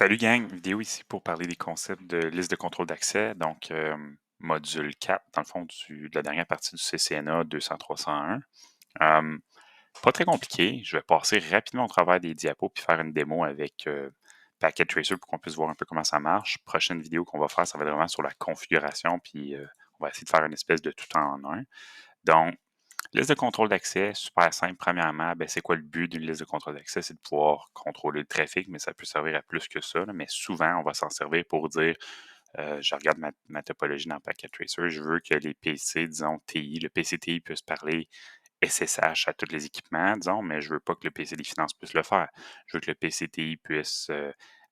Salut gang, vidéo ici pour parler des concepts de liste de contrôle d'accès, donc module 4, dans le fond, de la dernière partie du CCNA 200-301. Euh, Pas très compliqué, je vais passer rapidement au travers des diapos puis faire une démo avec Packet Tracer pour qu'on puisse voir un peu comment ça marche. Prochaine vidéo qu'on va faire, ça va être vraiment sur la configuration, puis on va essayer de faire une espèce de tout en un. Donc, liste de contrôle d'accès, super simple. Premièrement, ben, c'est quoi le but d'une liste de contrôle d'accès? C'est de pouvoir contrôler le trafic, mais ça peut servir à plus que ça, là. Mais souvent, on va s'en servir pour dire, je regarde ma topologie dans Packet Tracer, je veux que les PC, disons TI, le PC TI puisse parler SSH à tous les équipements, disons, mais je veux pas que le PC des finances puisse le faire. Je veux que le PC TI puisse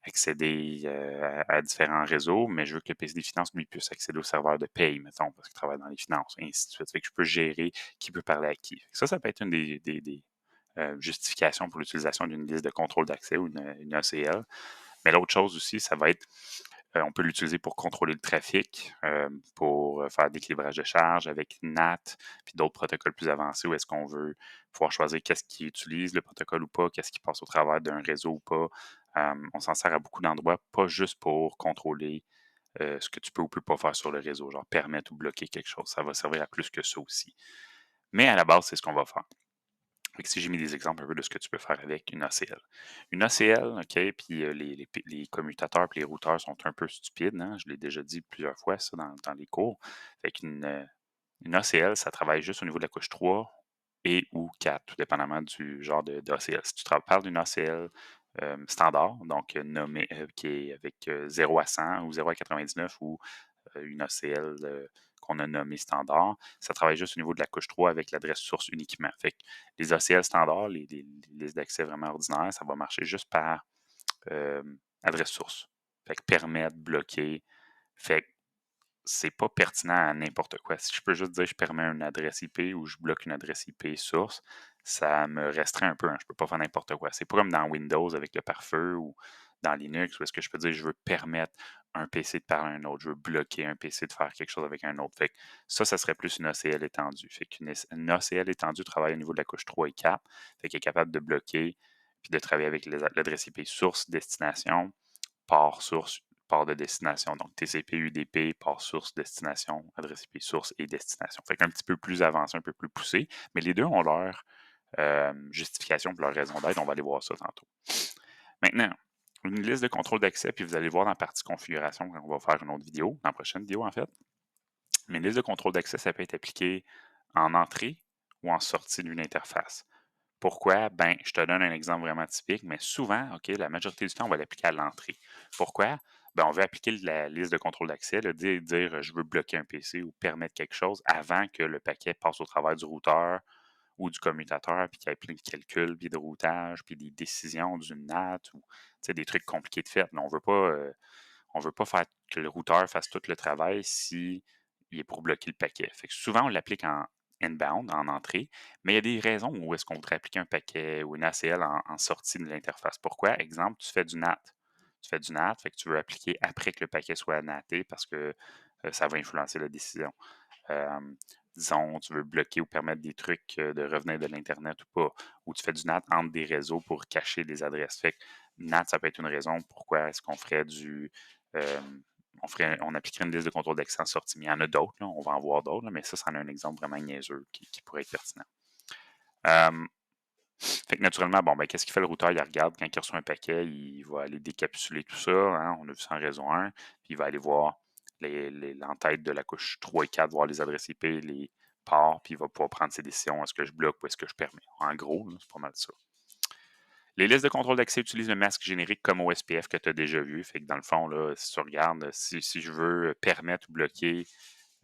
accéder à différents réseaux, mais je veux que le PC des finances, lui, puisse accéder au serveur de paye, mettons, parce qu'il travaille dans les finances, et ainsi de suite. Fait que je peux gérer qui peut parler à qui. Ça peut être une des justifications pour l'utilisation d'une liste de contrôle d'accès ou une ACL. Mais l'autre chose aussi, ça va être on peut l'utiliser pour contrôler le trafic, pour faire de l'équilibrage de charge avec NAT, puis d'autres protocoles plus avancés où est-ce qu'on veut pouvoir choisir qu'est-ce qui utilise le protocole ou pas, qu'est-ce qui passe au travers d'un réseau ou pas. On s'en sert à beaucoup d'endroits, pas juste pour contrôler ce que tu peux ou peux pas faire sur le réseau, genre permettre ou bloquer quelque chose. Ça va servir à plus que ça aussi. Mais à la base, c'est ce qu'on va faire. Fait que si j'ai mis des exemples un peu de ce que tu peux faire avec une ACL. Une ACL, OK, puis les commutateurs puis les routeurs sont un peu stupides, hein, je l'ai déjà dit plusieurs fois ça dans les cours. Fait une ACL, ça travaille juste au niveau de la couche 3 et ou 4, tout dépendamment du genre d'ACL. Si tu parles d'une ACL standard, donc nommée, qui est avec 0 à 100 ou 0 à 99 ou une ACL qu'on a nommée standard. Ça travaille juste au niveau de la couche 3 avec l'adresse source uniquement. Fait que les ACL standards, les listes d'accès vraiment ordinaires, ça va marcher juste par euh, adresse source. Fait que permettre, bloquer. Fait que c'est pas pertinent à n'importe quoi. Si je peux juste dire je permets une adresse IP ou je bloque une adresse IP source, ça me restreint un peu, hein. Je peux pas faire n'importe quoi. C'est pas comme dans Windows avec le pare-feu ou dans Linux où est-ce que je peux dire je veux permettre un PC de parler à un autre, je veux bloquer un PC de faire quelque chose avec un autre. Fait que ça serait plus une ACL étendue. Fait qu'une ACL étendue travaille au niveau de la couche 3 et 4. Fait qu'elle est capable de bloquer puis de travailler avec l'adresse IP source, destination, port source, port de destination. Donc TCP, UDP, port source, destination, adresse IP source et destination. Fait qu'un petit peu plus avancé, un peu plus poussé, mais les deux ont leur justification pour leur raison d'être. On va aller voir ça tantôt. Maintenant, une liste de contrôle d'accès, puis vous allez voir dans la partie configuration quand on va faire une autre vidéo, dans la prochaine vidéo en fait. Mais une liste de contrôle d'accès, ça peut être appliqué en entrée ou en sortie d'une interface. Pourquoi? Ben, je te donne un exemple vraiment typique, mais souvent, OK, la majorité du temps, on va l'appliquer à l'entrée. Pourquoi? Ben, on veut appliquer la liste de contrôle d'accès, dire je veux bloquer un PC ou permettre quelque chose avant que le paquet passe au travers du routeur ou du commutateur, puis qu'il y ait plein de calculs, puis de routage, puis des décisions d'une NAT ou des trucs compliqués de fait. Mais on veut pas faire que le routeur fasse tout le travail si il est pour bloquer le paquet. Fait que souvent, on l'applique en inbound, en entrée, mais il y a des raisons où est-ce qu'on voudrait appliquer un paquet ou une ACL en sortie de l'interface. Pourquoi? Exemple, tu fais du NAT. Tu fais du NAT, fait que tu veux appliquer après que le paquet soit NATé parce que ça va influencer la décision. Euh, Disons, tu veux bloquer ou permettre des trucs de revenir de l'Internet ou pas. Ou tu fais du NAT entre des réseaux pour cacher des adresses. Fait que NAT, ça peut être une raison pourquoi est-ce qu'on ferait euh, on appliquerait une liste de contrôle d'accès en sortie. Mais il y en a d'autres, là, on va en voir d'autres, là, mais ça, c'en est un exemple vraiment niaiseux qui pourrait être pertinent. Euh, Fait que naturellement, bon, ben, qu'est-ce qu'il fait le routeur? Il regarde quand il reçoit un paquet, il va aller décapsuler tout ça, hein, on a vu ça en réseau 1, puis il va aller voir l'entête de la couche 3 et 4, voir les adresses IP, les ports, puis il va pouvoir prendre ses décisions. Est-ce que je bloque ou est-ce que je permets? En gros, là, c'est pas mal ça. Les listes de contrôle d'accès utilisent le masque générique comme OSPF que tu as déjà vu. Fait que dans le fond, là, si tu regardes, si je veux permettre ou bloquer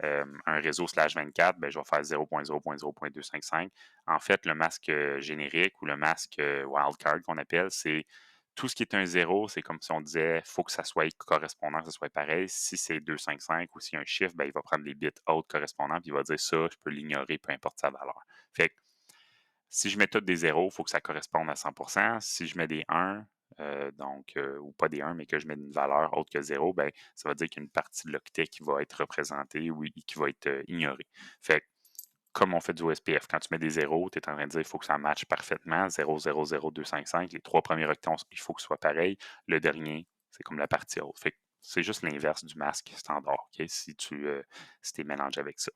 un réseau /24, ben, je vais faire 0.0.0.255. En fait, le masque générique ou le masque wildcard qu'on appelle, c'est tout ce qui est un zéro, c'est comme si on disait, il faut que ça soit correspondant, que ça soit pareil. Si c'est 255 ou s'il y a un chiffre, ben, il va prendre les bits hautes correspondants, puis il va dire ça, je peux l'ignorer, peu importe sa valeur. Fait que si je mets toutes des zéros, il faut que ça corresponde à 100%. Si je mets des 1, ou pas des 1, mais que je mets une valeur autre que 0, ben, ça va dire qu'il y a une partie de l'octet qui va être représentée ou qui va être ignorée. Fait que, comme on fait du OSPF, quand tu mets des zéros, tu es en train de dire qu'il faut que ça matche parfaitement. 0, 0, 0, 2, 5, 5. Les trois premiers octets, il faut que ce soit pareil. Le dernier, C'est comme la partie haute. Fait que c'est juste l'inverse du masque standard, OK? Si tu es mélangé avec ça.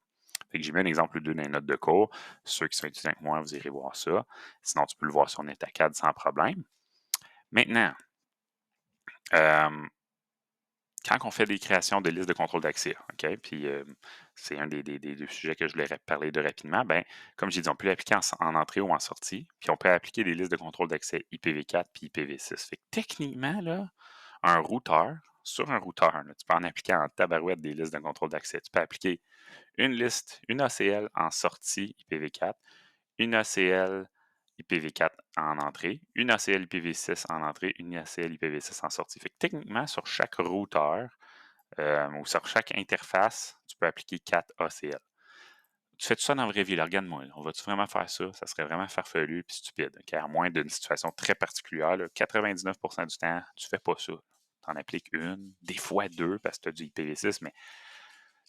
Fait que j'ai mis un exemple ou deux dans les notes de cours. Ceux qui sont étudiants avec moi, vous irez voir ça. Sinon, tu peux le voir sur NetAcad sans problème. Maintenant, euh, quand on fait des créations de listes de contrôle d'accès, OK? Puis c'est un des deux sujets que je voulais parler de rapidement. Ben, comme j'ai dit, on peut l'appliquer en entrée ou en sortie. Puis on peut appliquer des listes de contrôle d'accès IPv4 puis IPv6. Fait que techniquement, là, un routeur, sur un routeur, là, tu peux en appliquer en tabarouette des listes de contrôle d'accès. Tu peux appliquer une liste, une ACL en sortie IPv4, une ACL IPv4 en entrée, une ACL IPv6 en entrée, une ACL IPv6 en sortie. Fait que techniquement, sur chaque routeur ou sur chaque interface, tu peux appliquer 4 ACL. Tu fais tout ça dans la vraie vie, là, regarde-moi. On va-tu vraiment faire ça? Ça serait vraiment farfelu et stupide. OK? À moins d'une situation très particulière, là, 99% du temps, tu fais pas ça. Tu en appliques une, des fois deux, parce que tu as du IPv6, mais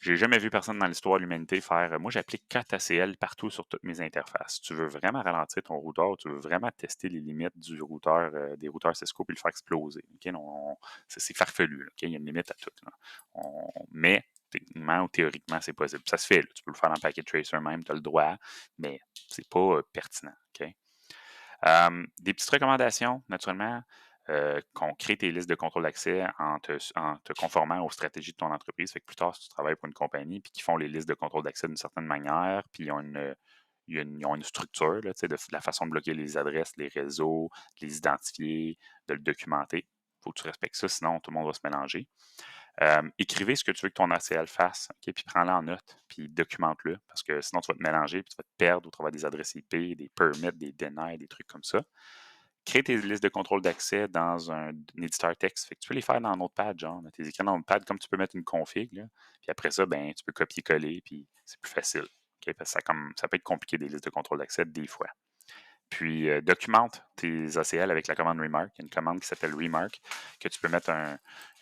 j'ai jamais vu personne dans l'histoire de l'humanité faire moi, j'applique 4 ACL partout sur toutes mes interfaces. Tu veux vraiment ralentir ton routeur, tu veux vraiment tester les limites du routeur, des routeurs Cisco puis le faire exploser. OK? Non, c'est farfelu. Là, OK? Il y a une limite à tout. Là. Mais techniquement ou théoriquement, c'est possible. Ça se fait. Là. Tu peux le faire dans Packet Tracer même, tu as le droit, mais c'est pas pertinent. OK? Des petites recommandations, naturellement, qu'on crée tes listes de contrôle d'accès en te conformant aux stratégies de ton entreprise. Fait que plus tard, si tu travailles pour une compagnie, puis qui font les listes de contrôle d'accès d'une certaine manière, puis ils ont une structure là, de la façon de bloquer les adresses, les réseaux, de les identifier, de le documenter. Il faut que tu respectes ça, sinon tout le monde va se mélanger. Écrivez ce que tu veux que ton ACL fasse, OK? Puis prends-le en note, puis documente-le, parce que sinon tu vas te mélanger, puis tu vas te perdre au travers des adresses IP, des permits, des denies, des trucs comme ça. Crée tes listes de contrôle d'accès dans un éditeur texte. Fait que tu peux les faire dans Notepad, genre, dans tes écrans dans Notepad, comme tu peux mettre une config, là. Puis après ça, ben, tu peux copier-coller, puis c'est plus facile. OK? Parce que ça peut être compliqué des listes de contrôle d'accès des fois. Puis, documente tes ACL avec la commande remark. Il y a une commande qui s'appelle remark que tu peux mettre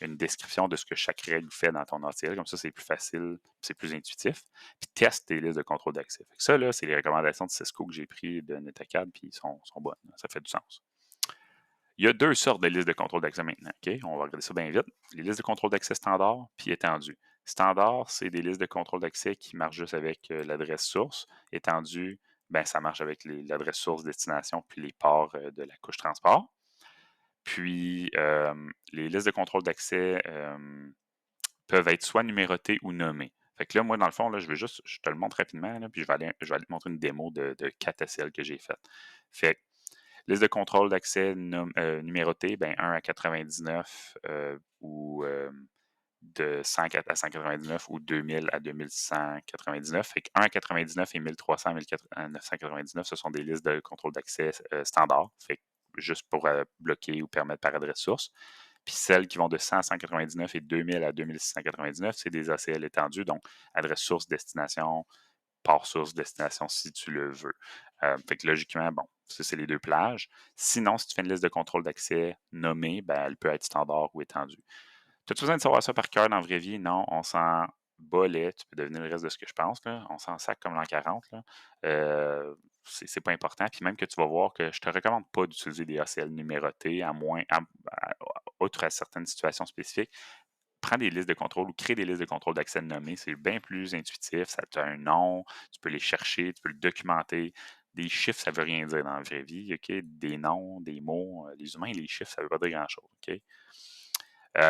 une description de ce que chaque règle fait dans ton ACL. Comme ça, c'est plus facile, c'est plus intuitif. Puis, teste tes listes de contrôle d'accès. Fait que ça, là, c'est les recommandations de Cisco que j'ai prises de NetAcad, puis ils sont bonnes. Ça fait du sens. Il y a deux sortes de listes de contrôle d'accès maintenant. OK? On va regarder ça bien vite. Les listes de contrôle d'accès standard puis étendues. Standard, c'est des listes de contrôle d'accès qui marchent juste avec l'adresse source. Étendu, ben, ça marche avec l'adresse source, destination, puis les ports de la couche transport. Puis, les listes de contrôle d'accès peuvent être soit numérotées ou nommées. Fait que là, moi, dans le fond, là, je te le montre rapidement, là, puis je vais aller te montrer une démo de 4 SL que j'ai faite. Fait que liste de contrôle d'accès numérotée, ben 1 à 99 ou de 100 à 199 ou 2000 à 2199. Fait que 1 à 99 et 1300 à 999, ce sont des listes de contrôle d'accès standard. Fait que juste pour bloquer ou permettre par adresse source. Puis celles qui vont de 100 à 199 et 2000 à 2699, c'est des ACL étendus, donc adresse source, destination, port source, destination si tu le veux. Fait que logiquement, bon, ça, c'est les deux plages. Sinon, si tu fais une liste de contrôle d'accès nommée, ben, elle peut être standard ou étendue. As-tu besoin de savoir ça par cœur dans la vraie vie? Non, on s'en bat les. Tu peux devenir le reste de ce que je pense. Là. On s'en sac comme l'an 40. Là. C'est pas important. Puis même que tu vas voir que je te recommande pas d'utiliser des ACL numérotés, outre à certaines situations spécifiques. Prends des listes de contrôle ou crée des listes de contrôle d'accès nommées. C'est bien plus intuitif. Ça a un nom. Tu peux les chercher. Tu peux le documenter. Des chiffres, ça ne veut rien dire dans la vraie vie. OK? Des noms, des mots. Les humains, les chiffres, ça ne veut pas dire grand-chose. OK?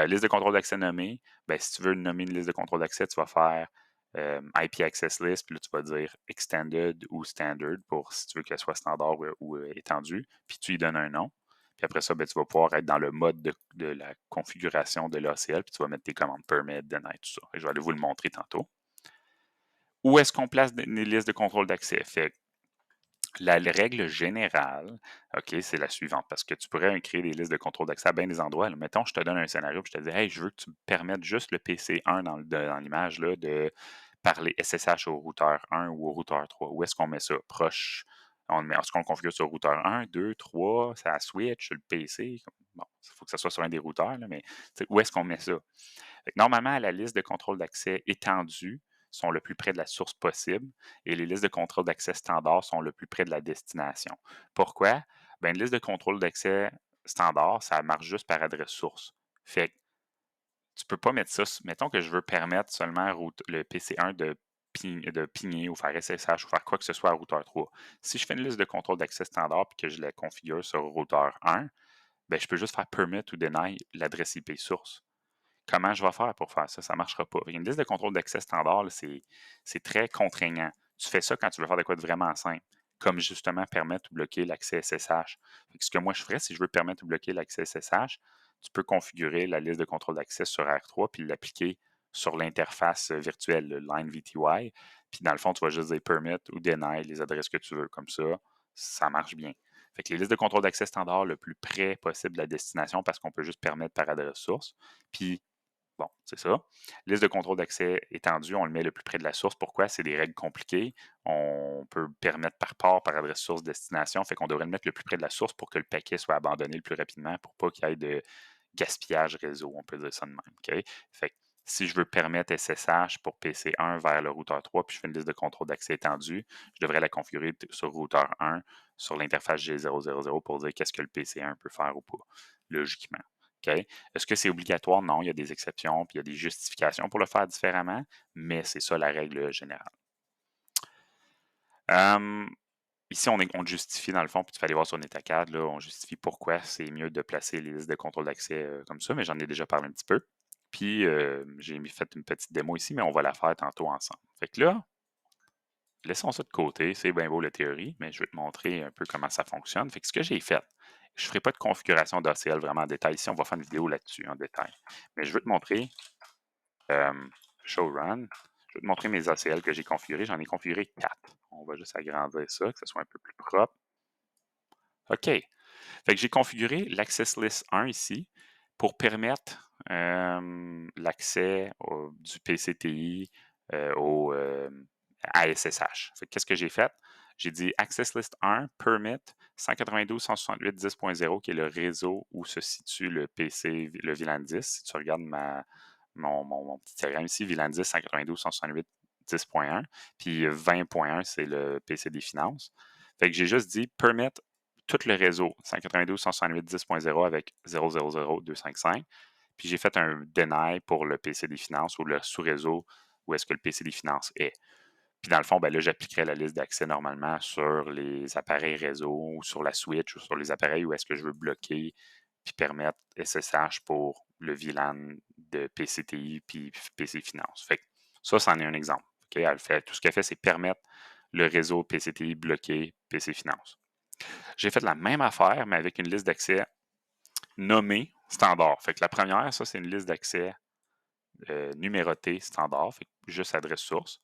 Liste de contrôle d'accès nommée, ben, si tu veux nommer une liste de contrôle d'accès, tu vas faire IP Access List, puis là, tu vas dire Extended ou Standard pour si tu veux qu'elle soit standard ou étendue, puis tu lui donnes un nom. Puis après ça, ben, tu vas pouvoir être dans le mode de la configuration de l'ACL, puis tu vas mettre tes commandes permit, deny, tout ça. Et je vais aller vous le montrer tantôt. Où est-ce qu'on place les listes de contrôle d'accès? Fait la règle générale, OK, c'est la suivante, parce que tu pourrais créer des listes de contrôle d'accès à bien des endroits. Là. Mettons, je te donne un scénario, puis je te dis, hey, je veux que tu me permettes juste le PC1 dans l'image là, de parler SSH au routeur 1 ou au routeur 3. Où est-ce qu'on met ça? Proche. Est-ce qu'on le configure sur le routeur 1, 2, 3, ça switch, le PC? Bon, il faut que ça soit sur un des routeurs, là, mais où est-ce qu'on met ça? Normalement, la liste de contrôle d'accès étendue sont le plus près de la source possible et les listes de contrôle d'accès standard sont le plus près de la destination. Pourquoi? Ben, une liste de contrôle d'accès standard, ça marche juste par adresse source. Fait que tu peux pas mettre ça mettons que je veux permettre seulement le PC1 de pigner ou faire SSH ou faire quoi que ce soit à routeur 3. Si je fais une liste de contrôle d'accès standard et que je la configure sur routeur 1, ben, je peux juste faire permit ou deny l'adresse IP source. Comment je vais faire pour faire ça? Ça ne marchera pas. Une liste de contrôle d'accès standard, là, c'est très contraignant. Tu fais ça quand tu veux faire de quoi de vraiment simple, comme justement permettre ou bloquer l'accès SSH. Fait que ce que moi je ferais, si je veux permettre ou bloquer l'accès SSH, tu peux configurer la liste de contrôle d'accès sur R3 puis l'appliquer sur l'interface virtuelle, le line VTY. Puis dans le fond, tu vas juste dire permit ou deny les adresses que tu veux. Comme ça marche bien. Fait que les listes de contrôle d'accès standard le plus près possible de la destination parce qu'on peut juste permettre par adresse source. Puis bon, c'est ça. Liste de contrôle d'accès étendue, on le met le plus près de la source. Pourquoi? C'est des règles compliquées. On peut permettre par port, par adresse source, destination. Fait qu'on devrait le mettre le plus près de la source pour que le paquet soit abandonné le plus rapidement pour pas qu'il y ait de gaspillage réseau. On peut dire ça de même. OK? Fait que si je veux permettre SSH pour PC1 vers le routeur 3, puis je fais une liste de contrôle d'accès étendue, je devrais la configurer sur routeur 1 sur l'interface G000 pour dire qu'est-ce que le PC1 peut faire ou pas, logiquement. OK? Est-ce que c'est obligatoire? Non, il y a des exceptions, puis il y a des justifications pour le faire différemment, mais c'est ça la règle générale. Ici, on justifie dans le fond, puis tu vas aller voir sur NetaCAD, là, on justifie pourquoi c'est mieux de placer les listes de contrôle d'accès comme ça, mais j'en ai déjà parlé un petit peu. Puis, j'ai fait une petite démo ici, mais on va la faire tantôt ensemble. Fait que là, laissons ça de côté, c'est bien beau la théorie, mais je vais te montrer un peu comment ça fonctionne. Fait que ce que j'ai fait, je ne ferai pas de configuration d'ACL vraiment en détail. Ici, on va faire une vidéo là-dessus en détail. Mais je vais te montrer show run. Je vais te montrer mes ACL que j'ai configurés. J'en ai configuré 4. On va juste agrandir ça, que ce soit un peu plus propre. OK. Fait que j'ai configuré l'Access List 1 ici pour permettre l'accès du PCTI à SSH. Fait que qu'est-ce que j'ai fait? J'ai dit Access List 1 permit 192.168.10.0 qui est le réseau où se situe le PC, le VLAN 10. Si tu regardes mon petit diagramme ici, VLAN 10, 192.168.10.1, puis 20.1, c'est le PC des finances. Fait que j'ai juste dit permit tout le réseau 192.168.10.0 avec 0.0.0.255. Puis j'ai fait un deny pour le PC des finances ou le sous-réseau où est-ce que le PC des finances est. Puis dans le fond, ben là, j'appliquerais la liste d'accès normalement sur les appareils réseau ou sur la switch ou sur les appareils où est-ce que je veux bloquer puis permettre SSH pour le VLAN de PCTI puis PC Finance. Fait que ça, c'en est un exemple. Okay? Tout ce qu'elle fait, c'est permettre le réseau PCTI bloqué PC Finance. J'ai fait la même affaire, mais avec une liste d'accès nommée standard. Fait que la première, ça, c'est une liste d'accès numérotée standard, fait que juste adresse source.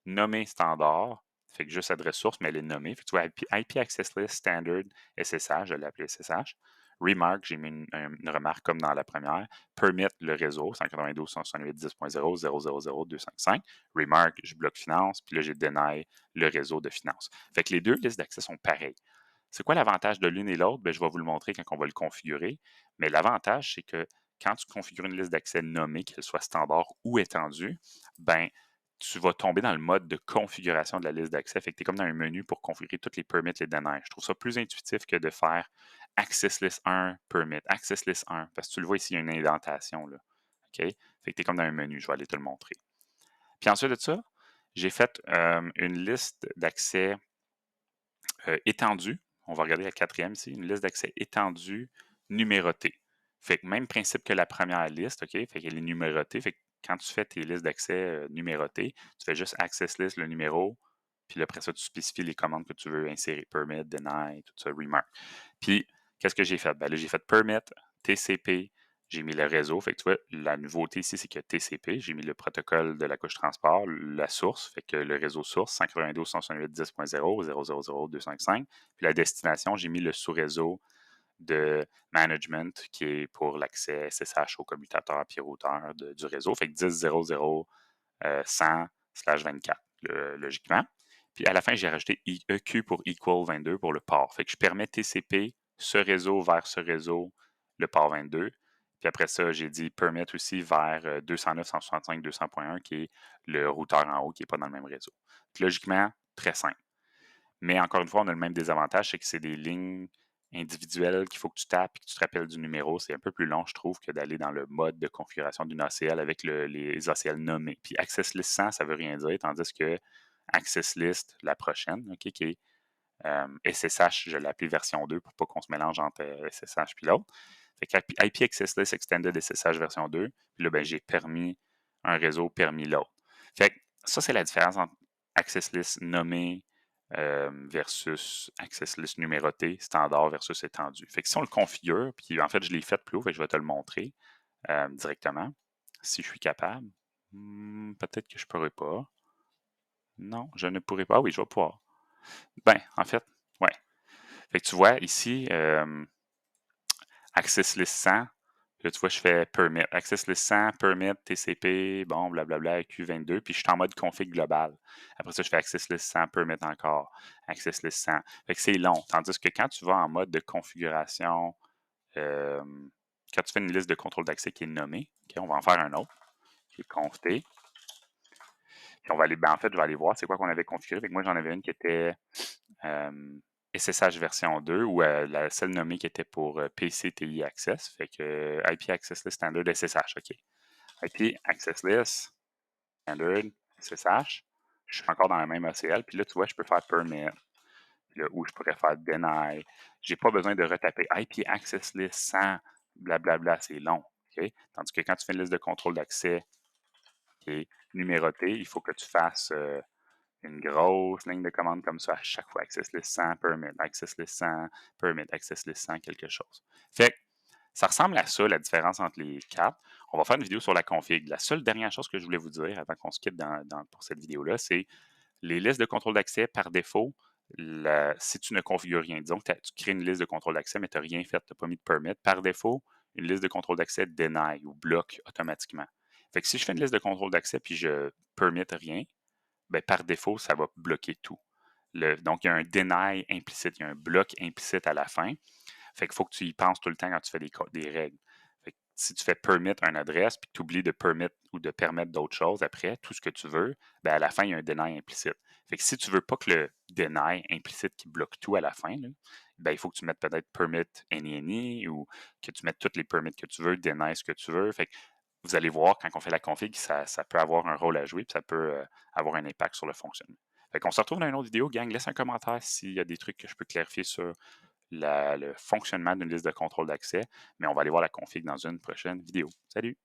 Nommée standard, fait que juste adresse source, mais elle est nommée. Fait que tu vois IP Access List Standard SSH, je l'ai appelé SSH. Remark, j'ai mis une remarque comme dans la première. Permit le réseau, 192.168.10.0.0.0.255. Remark, je bloque finance, puis là, j'ai deny le réseau de finance. Fait que les deux listes d'accès sont pareilles. C'est quoi l'avantage de l'une et l'autre? Ben, je vais vous le montrer quand on va le configurer. Mais l'avantage, c'est que quand tu configures une liste d'accès nommée, qu'elle soit standard ou étendue, ben, tu vas tomber dans le mode de configuration de la liste d'accès. Fait que tu es comme dans un menu pour configurer tous les permits, les deniers. Je trouve ça plus intuitif que de faire Access List 1, Permit, Access List 1. Parce que tu le vois ici, il y a une indentation. Là. OK? Fait que tu es comme dans un menu. Je vais aller te le montrer. Puis ensuite de ça, j'ai fait une liste d'accès étendue. On va regarder la quatrième ici, une liste d'accès étendue numérotée. Fait que même principe que la première liste, OK? Fait qu'elle est numérotée. Fait que quand tu fais tes listes d'accès numérotées, tu fais juste access list, le numéro, puis après ça, tu spécifies les commandes que tu veux insérer, permit, deny, tout ça, remark. Puis, qu'est-ce que j'ai fait? Ben là, j'ai fait permit, TCP, j'ai mis le réseau. Fait que tu vois, la nouveauté ici, c'est que TCP, j'ai mis le protocole de la couche transport, la source, fait que le réseau source, 192.168.10.0.0.255. Puis la destination, j'ai mis le sous-réseau de management qui est pour l'accès SSH au commutateur puis routeur du réseau. Fait que 10.0.0.100/24, logiquement. Puis à la fin, j'ai rajouté EQ pour equal 22 pour le port. Fait que je permets TCP, ce réseau vers ce réseau, le port 22. Puis après ça, j'ai dit permit aussi vers 209.165.200.1 qui est le routeur en haut qui n'est pas dans le même réseau. Puis logiquement, très simple. Mais encore une fois, on a le même désavantage, c'est que c'est des lignes individuel qu'il faut que tu tapes et que tu te rappelles du numéro. C'est un peu plus long, je trouve, que d'aller dans le mode de configuration d'une ACL avec les ACL nommés. Puis Access List 100, ça veut rien dire, tandis que Access List, la prochaine, OK, qui est SSH, je l'ai appelé version 2 pour pas qu'on se mélange entre SSH et l'autre. Fait que IP Access List Extended SSH version 2. Puis là, ben, j'ai permis un réseau, permis l'autre. Fait que ça, c'est la différence entre Access List nommé versus Access List numéroté, standard versus étendu. Fait que si on le configure, puis en fait, je l'ai fait plus haut, fait que je vais te le montrer directement. Si je suis capable. Peut-être que je ne pourrais pas. Non, je ne pourrais pas. Ah oui, je vais pouvoir. Ben, en fait, ouais. Fait que tu vois ici, Access List 100. Là, tu vois, je fais Permit. Access List 100, Permit, TCP, bon, blablabla, Q22, puis je suis en mode config global. Après ça, je fais Access List 100, Permit encore. Access List 100. Fait que c'est long. Tandis que quand tu vas en mode de configuration, euh, quand tu fais une liste de contrôle d'accès qui est nommée, OK, on va en faire un autre, qui est conft. Puis on va aller, ben en fait, je vais aller voir c'est quoi qu'on avait configuré. Fait que moi, j'en avais une qui était SSH version 2 ou la seule nommée qui était pour PCTI Access. Fait que IP Access List Standard SSH, OK. IP Access List Standard SSH. Je suis encore dans la même ACL. Puis là, tu vois, je peux faire Permit. Là, ou je pourrais faire Deny. Je n'ai pas besoin de retaper IP Access List sans blablabla. C'est long. OK? Tandis que quand tu fais une liste de contrôle d'accès qui est numérotée, il faut que tu fasses une grosse ligne de commande comme ça à chaque fois. Access list 100, permit, access list 100, permit, access list 100, quelque chose. Fait que ça ressemble à ça, la différence entre les quatre. On va faire une vidéo sur la config. La seule dernière chose que je voulais vous dire avant qu'on se quitte pour cette vidéo-là, c'est les listes de contrôle d'accès par défaut. Si tu ne configures rien, disons que tu crées une liste de contrôle d'accès, mais tu n'as rien fait, tu n'as pas mis de permit, par défaut, une liste de contrôle d'accès deny ou bloque automatiquement. Fait que si je fais une liste de contrôle d'accès puis je permit rien, ben, par défaut, ça va bloquer tout. Donc, il y a un deny implicite, il y a un bloc implicite à la fin. Fait qu'il faut que tu y penses tout le temps quand tu fais des règles. Fait que si tu fais permit une adresse, puis tu oublies de permit ou de permettre d'autres choses après, tout ce que tu veux, ben à la fin, il y a un deny implicite. Fait que si tu ne veux pas que le deny implicite qui bloque tout à la fin, là, ben, il faut que tu mettes peut-être permit any ou que tu mettes toutes les permits que tu veux, deny ce que tu veux. Fait que vous allez voir, quand on fait la config, ça peut avoir un rôle à jouer, puis ça peut avoir un impact sur le fonctionnement. Fait qu'on se retrouve dans une autre vidéo. Gang, laisse un commentaire s'il y a des trucs que je peux clarifier sur le fonctionnement d'une liste de contrôle d'accès, mais on va aller voir la config dans une prochaine vidéo. Salut!